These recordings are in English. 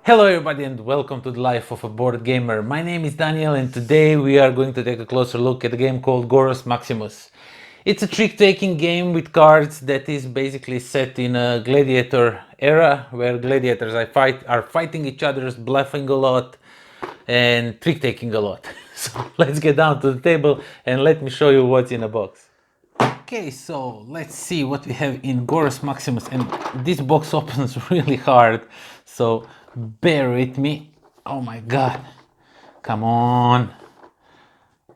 Hello everybody and welcome to the life of a board gamer. My name is Daniel and today we are going to take a closer look at a game called GORUS Maximus. It's a trick-taking game with cards that is basically set in a gladiator era where gladiators are fighting each other, bluffing a lot and trick-taking a lot. So let's get down to the table and let me show you what's in a box. Okay, so let's see what we have in GORUS Maximus, and this box opens really hard, so bear with me. Oh my god, come on.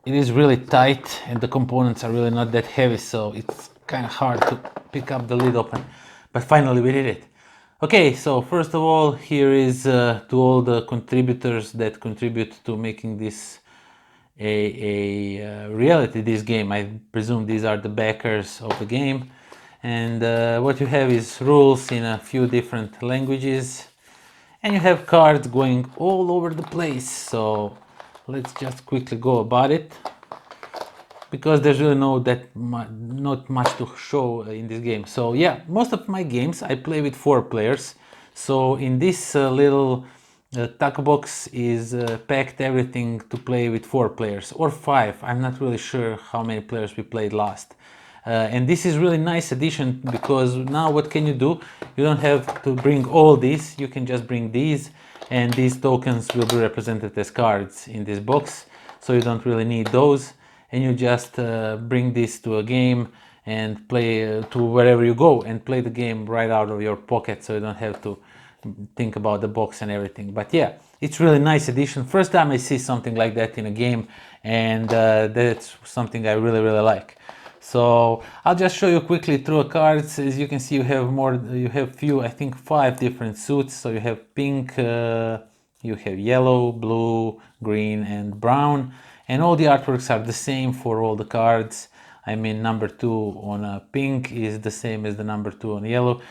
It is really tight and the components are really not that heavy, so it's kind of hard to pick up the lid open, but finally we did it. Okay, so first of all, here is to all the contributors that contribute to making this a reality, this game. I presume these are the backers of the game, and what you have is rules in a few different languages, and you have cards going all over the place. So let's just quickly go about it, because there's really not much to show in this game. So yeah, most of my games I play with 4 players. So in this little tuck box is packed everything to play with 4 players or 5. I'm not really sure how many players we played last. And this is really nice addition, because now what can you do? You don't have to bring all these, you can just bring these, and these tokens will be represented as cards in this box, so you don't really need those, and you just bring this to a game and play to wherever you go and play the game right out of your pocket, so you don't have to think about the box and everything. But yeah, it's really nice addition. First time I see something like that in a game, and that's something I really like. So I'll just show you quickly through the cards. As you can see, you have few, I think 5 different suits. So you have pink, you have yellow, blue, green and brown, and all the artworks are the same for all the cards. I mean, number 2 on a pink is the same as the number 2 on yellow,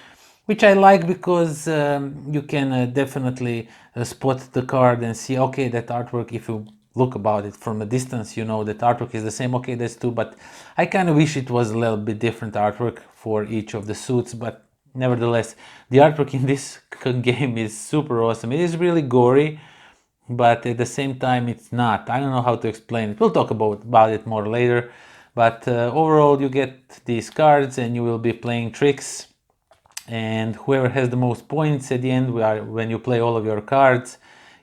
which I like, because you can definitely spot the card and see, okay, that artwork, if you look about it from a distance, you know that artwork is the same. Okay, that's 2, but I kind of wish it was a little bit different artwork for each of the suits. But nevertheless, the artwork in this game is super awesome. It is really gory, but at the same time it's not. I don't know how to explain it. We'll talk about it more later. But overall, you get these cards and you will be playing tricks, and whoever has the most points at the end, when you play all of your cards,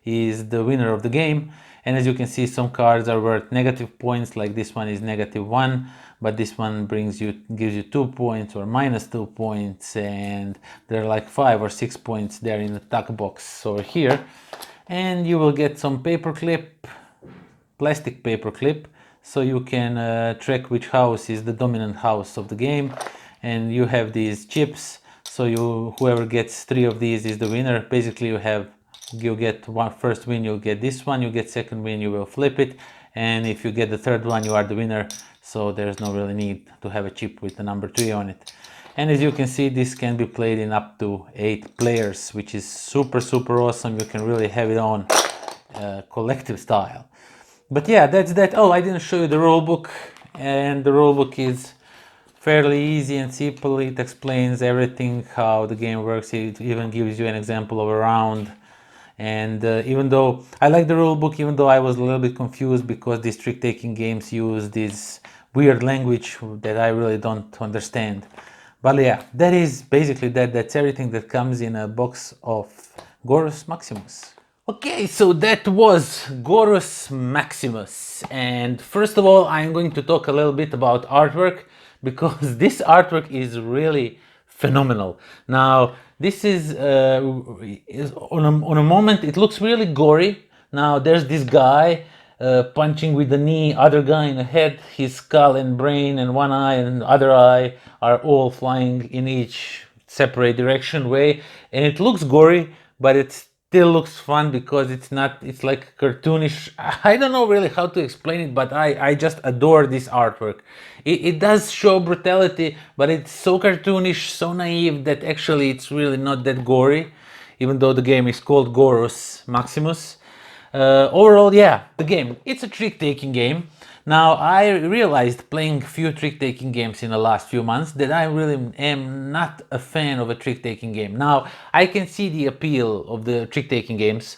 is the winner of the game. And as you can see, some cards are worth negative points, like this one is -1, but this one gives you 2 points or -2 points, and there are like 5 or 6 points there in the tuck box over here. And you will get some plastic paper clip, so you can track which house is the dominant house of the game. And you have these chips, so whoever gets 3 of these is the winner. Basically, you get one first win, you'll get this one. You get second win, you will flip it, and if you get the third one, you are the winner. So there's no really need to have a chip with the number 3 on it. And as you can see, this can be played in up to 8 players, which is super awesome. You can really have it on collective style. But yeah, that's that. Oh, I didn't show you the rulebook, and the rulebook is fairly easy and simple. It explains everything, how the game works. It even gives you an example of a round. And even though I like the rulebook, even though I was a little bit confused, because these trick-taking games use this weird language that I really don't understand. But yeah, that is basically that's everything that comes in a box of GORUS Maximus. Okay, so that was GORUS Maximus, and first of all, I'm going to talk a little bit about artwork, because this artwork is really phenomenal. Now, this is on a moment it looks really gory. Now, there's this guy punching with the knee, other guy in the head, his skull and brain and one eye and other eye are all flying in each separate direction way, and it looks gory, but it still looks fun, because it's like cartoonish. I don't know really how to explain it, but I just adore this artwork. It does show brutality, but it's so cartoonish, so naive, that actually it's really not that gory, even though the game is called GORUS Maximus. Overall, yeah, the game, it's a trick-taking game. Now, I realized playing few trick-taking games in the last few months that I really am not a fan of a trick-taking game. Now, I can see the appeal of the trick-taking games.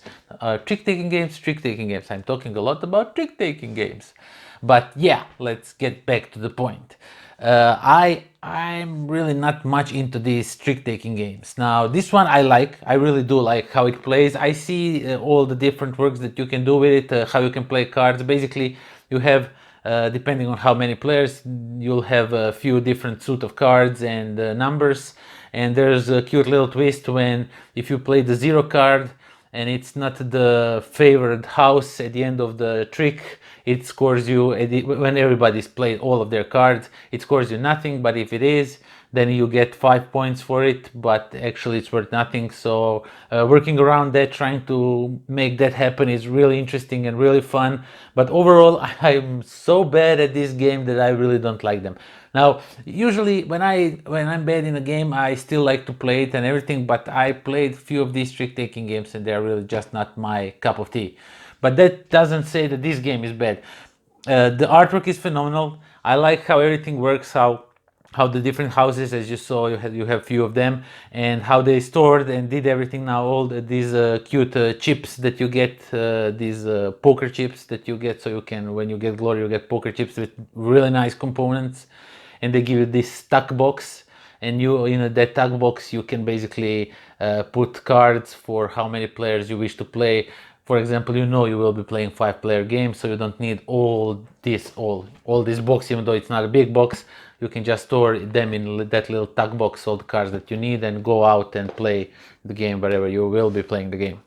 Trick-taking games. I'm talking a lot about trick-taking games. But yeah, let's get back to the point. I'm really not much into these trick-taking games. Now, this one I like. I really do like how it plays. I see all the different works that you can do with it, how you can play cards. Basically, you have, depending on how many players, you'll have a few different suit of cards and numbers. And there's a cute little twist when if you play the 0 card and it's not the favored house at the end of the trick, it scores you, when everybody's played all of their cards, it scores you nothing. But if it is, then you get 5 points for it, but actually it's worth nothing. So working around that, trying to make that happen is really interesting and really fun. But overall, I'm so bad at this game that I really don't like them. Now, usually when I'm bad in a game, I still like to play it and everything, but I played a few of these trick-taking games and they're really just not my cup of tea. But that doesn't say that this game is bad. The artwork is phenomenal. I like how everything works, how the different houses, as you saw, you have few of them, and how they stored and did everything. Now all these cute chips that you get, these poker chips that you get, so you can, when you get glory, you get poker chips with really nice components, and they give you this stack box, and you in that stack box you can basically put cards for how many players you wish to play. For example, you will be playing 5-player games, so you don't need all this box, even though it's not a big box. You can just store them in that little tag box, all the cards that you need, and go out and play the game wherever you will be playing the game.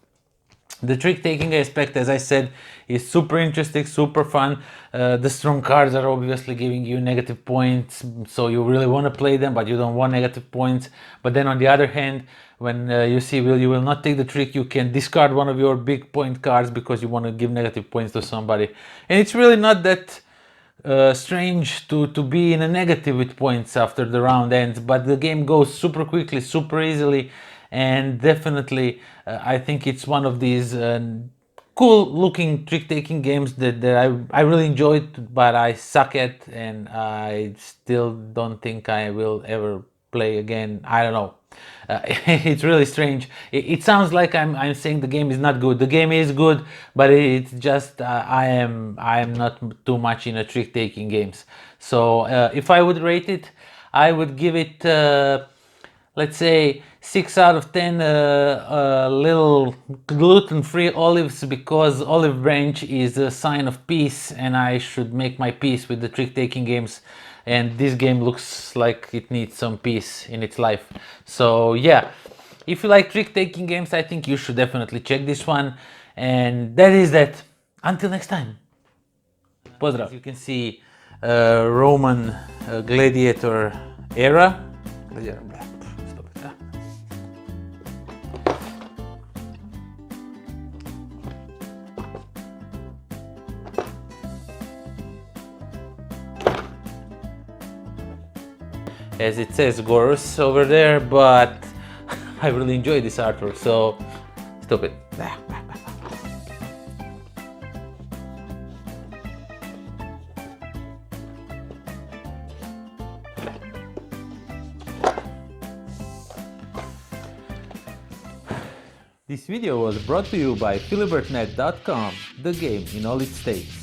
The trick-taking aspect, as I said, is super interesting, super fun. The strong cards are obviously giving you negative points, so you really want to play them, but you don't want negative points. But then on the other hand, when you see you will not take the trick, you can discard one of your big point cards because you want to give negative points to somebody. And it's really not that strange to be in a negative with points after the round ends, but the game goes super quickly, super easily, and definitely I think it's one of these cool looking trick-taking games that I really enjoyed, but I suck at, and I still don't think I will ever play again. I don't know. It's really strange. It sounds like I'm saying the game is not good. The game is good, but it's just I am not too much in a trick-taking games. So if I would rate it, I would give it let's say 6 out of 10 little gluten-free olives, because olive branch is a sign of peace, and I should make my peace with the trick-taking games, and this game looks like it needs some peace in its life. So yeah, if you like trick-taking games, I think you should definitely check this one. And that is that. Until next time. Pozdrav. As you can see, Roman gladiator era. As it says GORUS over there, but I really enjoy this artwork, so stupid. This video was brought to you by philibertnet.com, the game in all its states.